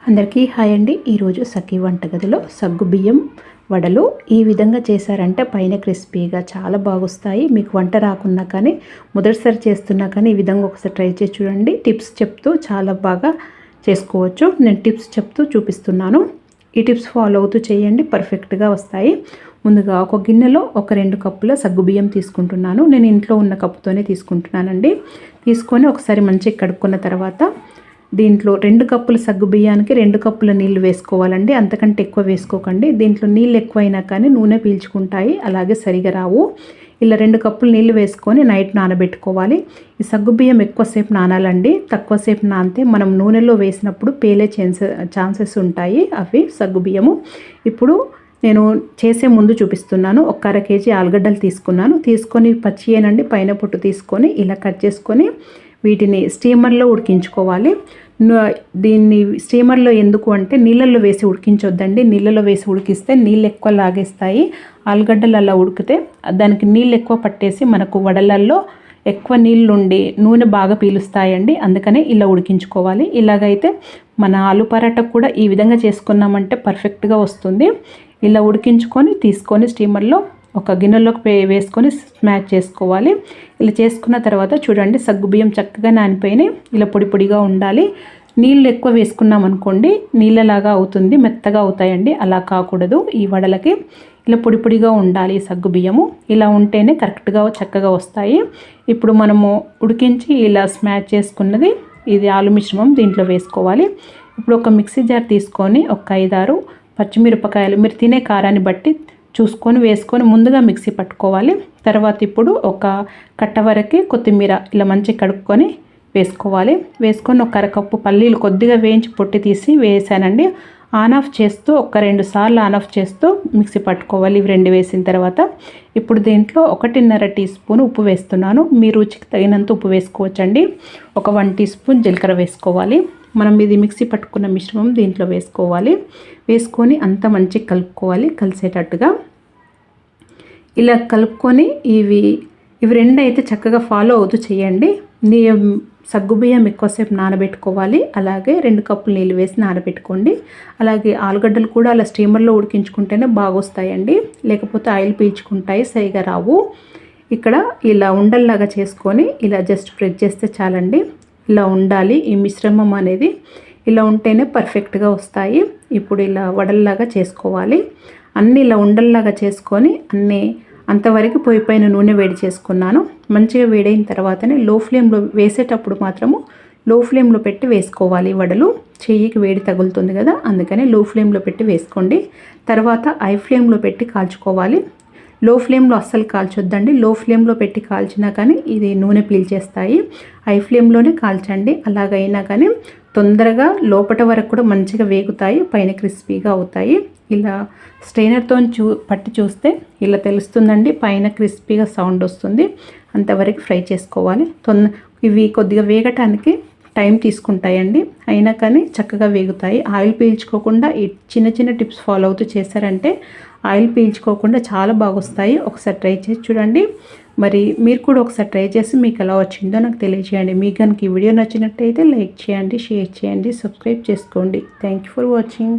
అందరికీ హాయ్ అండి. ఈరోజు సఖీ వంటగదిలో సగ్గుబియ్యం వడలు ఈ విధంగా చేశారంటే పైన క్రిస్పీగా చాలా బాగొస్తాయి. మీకు వంట రాకున్నా కానీ మొదటిసారి చేస్తున్నా కానీ ఈ విధంగా ఒకసారి ట్రై చేసి చూడండి. టిప్స్ చెప్తూ చాలా బాగా చేసుకోవచ్చు. నేను టిప్స్ చెప్తూ చూపిస్తున్నాను. ఈ టిప్స్ ఫాలో అవుతూ చేయండి, పర్ఫెక్ట్గా వస్తాయి. ముందుగా ఒక గిన్నెలో ఒక 2 కప్పుల సగ్గుబియ్యం తీసుకుంటున్నాను. నేను ఇంట్లో ఉన్న కప్పుతోనే తీసుకుంటున్నానండి. తీసుకొని ఒకసారి మంచిగా కడుక్కున్న తర్వాత దీంట్లో 2 కప్పుల సగ్గుబియ్యానికి 2 కప్పుల నీళ్లు వేసుకోవాలండి. అంతకంటే ఎక్కువ వేసుకోకండి. దీంట్లో నీళ్ళు ఎక్కువైనా కానీ నూనె పీల్చుకుంటాయి, అలాగే సరిగా రావు. ఇలా 2 కప్పులు నీళ్ళు వేసుకొని నైట్ నానబెట్టుకోవాలి. ఈ సగ్గుబియ్యం ఎక్కువసేపు నానాలండి. తక్కువసేపు నానితే మనం నూనెలో వేసినప్పుడు పేలే ఛాన్సెస్ ఉంటాయి. అవి సగ్గుబియ్యము. ఇప్పుడు నేను చేసే ముందు చూపిస్తున్నాను. ఒక 1/2 కేజీ ఆలుగడ్డలు తీసుకొని పచ్చియేనండి, పైన పొట్టు తీసుకొని ఇలా కట్ చేసుకొని వీటిని స్టీమర్లో ఉడికించుకోవాలి. దీన్ని స్టీమర్లో ఎందుకు అంటే నీళ్ళల్లో వేసి ఉడికించొద్దండి. నీళ్ళలో వేసి ఉడికిస్తే నీళ్ళు ఎక్కువ లాగేస్తాయి. ఆలుగడ్డలు అలా ఉడికితే దానికి నీళ్ళు ఎక్కువ పట్టేసి మనకు వడలల్లో ఎక్కువ నీళ్ళు ఉండి నూనె బాగా పీలుస్తాయండి. అందుకనే ఇలా ఉడికించుకోవాలి. ఇలాగైతే మన ఆలు పరాటా కూడా ఈ విధంగా చేసుకున్నామంటే పర్ఫెక్ట్గా వస్తుంది. ఇలా ఉడికించుకొని తీసుకొని స్టీమర్లో ఒక గిన్నెలోకి వేసుకొని స్మాష్ చేసుకోవాలి. ఇలా చేసుకున్న తర్వాత చూడండి, సగ్గుబియ్యం చక్కగా నానిపోయినాయి. ఇలా పొడి పొడిగా ఉండాలి. నీళ్ళు ఎక్కువ వేసుకున్నాం అనుకోండి నీళ్ళలాగా అవుతుంది, మెత్తగా అవుతాయండి. అలా కాకూడదు. ఈ వడలకి ఇలా పొడి పొడిగా ఉండాలి సగ్గుబియ్యము. ఇలా ఉంటేనే కరెక్ట్గా చక్కగా వస్తాయి. ఇప్పుడు మనము ఉడికించి ఇలా స్మాష్ చేసుకున్నది ఇది ఆలు మిశ్రమం దీంట్లో వేసుకోవాలి. ఇప్పుడు ఒక మిక్సీ జార్ తీసుకొని ఒక 5-6 పచ్చిమిరపకాయలు మీరు తినే కారాన్ని బట్టి చూసుకొని వేసుకొని ముందుగా మిక్సీ పట్టుకోవాలి. తర్వాత ఇప్పుడు ఒక కట్ట వరకు కొత్తిమీర ఇలా మంచిగా కడుక్కొని వేసుకోవాలి. వేసుకొని ఒక 1/2 కప్పు పల్లీలు కొద్దిగా వేయించి పొట్టి తీసి వేసానండి. ఆన్ ఆఫ్ చేస్తూ ఒక 2 సార్లు ఆన్ ఆఫ్ చేస్తూ మిక్సీ పట్టుకోవాలి. ఇవి 2 వేసిన తర్వాత ఇప్పుడు దీంట్లో 1.5 టీ స్పూన్ ఉప్పు వేస్తున్నాను. మీ రుచికి తగినంత ఉప్పు వేసుకోవచ్చండి. ఒక 1 టీ స్పూన్ జీలకర్ర వేసుకోవాలి. మనం ఇది మిక్సీ పట్టుకున్న మిశ్రమం దీంట్లో వేసుకోవాలి. వేసుకొని అంతా మంచిగా కలుపుకోవాలి కలిసేటట్టుగా. ఇలా కలుపుకొని ఇవి 2 అయితే చక్కగా ఫాలో అవుతూ చేయండి. సగ్గుబియ్యం ఎక్కువసేపు నానబెట్టుకోవాలి. అలాగే 2 కప్పులు నీళ్ళు వేసి నానబెట్టుకోండి. అలాగే ఆలుగడ్డలు కూడా అలా స్టీమర్లో ఉడికించుకుంటేనే బాగొస్తాయండి. లేకపోతే ఆయిల్ పీల్చుకుంటాయి, సరిగా రావు. ఇక్కడ ఇలా ఉండల్లాగా చేసుకొని ఇలా జస్ట్ ప్రెస్ చేస్తే చాలండి. ఇలా ఉండాలి ఈ మిశ్రమం అనేది. ఇలా ఉంటేనే పర్ఫెక్ట్గా వస్తాయి. ఇప్పుడు ఇలా వడల్లాగా చేసుకోవాలి. అన్నీ ఇలా ఉండల్లాగా చేసుకొని అంతవరకు పొయ్యి పైన నూనె వేడి చేసుకున్నాను. మంచిగా వేడైన తర్వాతనే లో ఫ్లేమ్లో వేసేటప్పుడు మాత్రము లో ఫ్లేమ్లో పెట్టి వేసుకోవాలి. వడలు చెయ్యికి వేడి తగులుతుంది కదా, అందుకని లో ఫ్లేమ్లో పెట్టి వేసుకోండి. తర్వాత హై ఫ్లేమ్లో పెట్టి కాల్చుకోవాలి. లో ఫ్లేమ్లో అస్సలు కాల్చొద్దండి. లో ఫ్లేమ్లో పెట్టి కాల్చినా కానీ ఇది నూనె పీల్చేస్తాయి. హై ఫ్లేమ్లోనే కాల్చండి. అలాగైనా కానీ తొందరగా లోపట వరకు కూడా మంచిగా వేగుతాయి, పైన క్రిస్పీగా అవుతాయి. ఇలా స్ట్రైనర్తో పట్టి చూస్తే ఇలా తెలుస్తుందండి, పైన క్రిస్పీగా సౌండ్ వస్తుంది. అంతవరకు ఫ్రై చేసుకోవాలి. ఇవి కొద్దిగా వేగటానికి టైం తీసుకుంటాయండి, అయినా కానీ చక్కగా వేగుతాయి. ఆయిల్ పీల్చుకోకుండా ఈ చిన్న చిన్న టిప్స్ ఫాలో అవుతూ చేశారంటే ఆయిల్ పీల్చుకోకుండా చాలా బాగొస్తాయి. ఒకసారి ట్రై చేసి చూడండి. మరి మీరు కూడా ఒకసారి ట్రై చేసి మీకు ఎలా వచ్చిందో నాకు తెలియజేయండి. మీకు కనుక ఈ వీడియో నచ్చినట్టయితే లైక్ చేయండి, షేర్ చేయండి, సబ్స్క్రైబ్ చేసుకోండి. Thank you for watching.